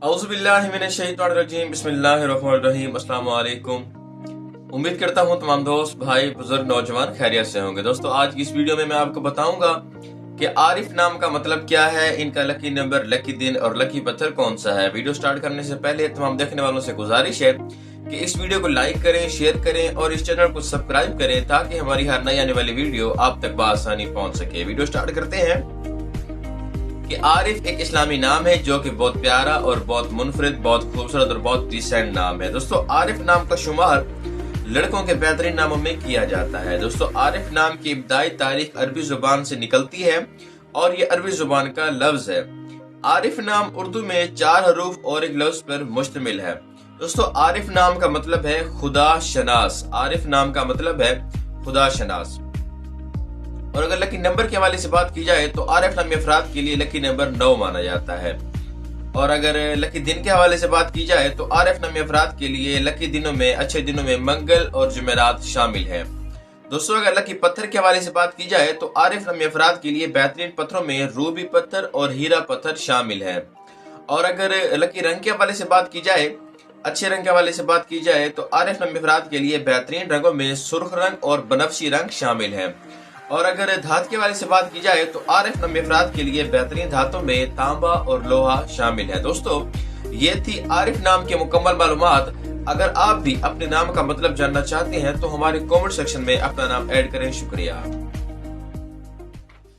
औज़ुबिल्लाहिमिनश्शैतानिर्रजीम बिस्मिल्लाहिर्रहमानिर्रहीम अस्सलाम वालेकुम। उम्मीद करता हूँ तमाम दोस्त भाई बुजुर्ग नौजवान खैरियत से होंगे। दोस्तों आज की इस वीडियो में मैं आपको बताऊंगा कि आरिफ नाम का मतलब क्या है, इनका लकी नंबर, लकी दिन और लकी पत्थर कौन सा है। वीडियो स्टार्ट करने से पहले तमाम देखने वालों से गुजारिश है कि इस वीडियो को लाइक करें, शेयर करें और इस चैनल को सब्सक्राइब करें ताकि हमारी हर नई आने वाली वीडियो आप तक बआसानी पहुंच सके। वीडियो स्टार्ट करते हैं कि आरिफ एक इस्लामी नाम है जो कि बहुत प्यारा और बहुत मुनफरिद, बहुत खूबसूरत और बहुत डिसेंट नाम है। दोस्तों आरिफ नाम का शुमार लड़कों के बेहतरीन नामों में किया जाता है। दोस्तों आरिफ नाम की इब्तिदाई तारीख अरबी जुबान से निकलती है और ये अरबी जुबान का लफ्ज है। आरिफ नाम उर्दू में 4 हरूफ और एक लफ्ज पर मुश्तमिल है। दोस्तों आरिफ नाम का मतलब है खुदा शनास। आरिफ नाम का मतलब है खुदा शनास। और अगर लकी नंबर के हवाले से बात की जाए तो आरिफ नामी अफराद के लिए लकी नंबर 9 माना जाता है। और अगर लकी दिन के हवाले से बात की जाए तो आरिफ नामी अफराद के लिए लकी दिनों में, अच्छे दिनों में मंगल और जुमेरात शामिल है। दोस्तों अगर लकी पत्थर के हवाले से बात की जाए तो आरिफ नामी अफराद के लिए बेहतरीन पत्थरों में रूबी पत्थर और हीरा पत्थर शामिल है। और अगर लकी रंग के हवाले से बात की जाए, अच्छे रंग के हवाले से बात की जाए तो आरिफ नामी अफराद के लिए बेहतरीन रंगों में सुर्ख रंग और बनफशी रंग शामिल है। और अगर धातु के हवाले से बात की जाए तो आरिफ नामी अफराद के लिए बेहतरीन धातों में तांबा और लोहा शामिल है। दोस्तों ये थी आरिफ नाम की मुकम्मल मालूमात। अगर आप भी अपने नाम का मतलब जानना चाहते हैं तो हमारे कमेंट सेक्शन में अपना नाम ऐड करें। शुक्रिया।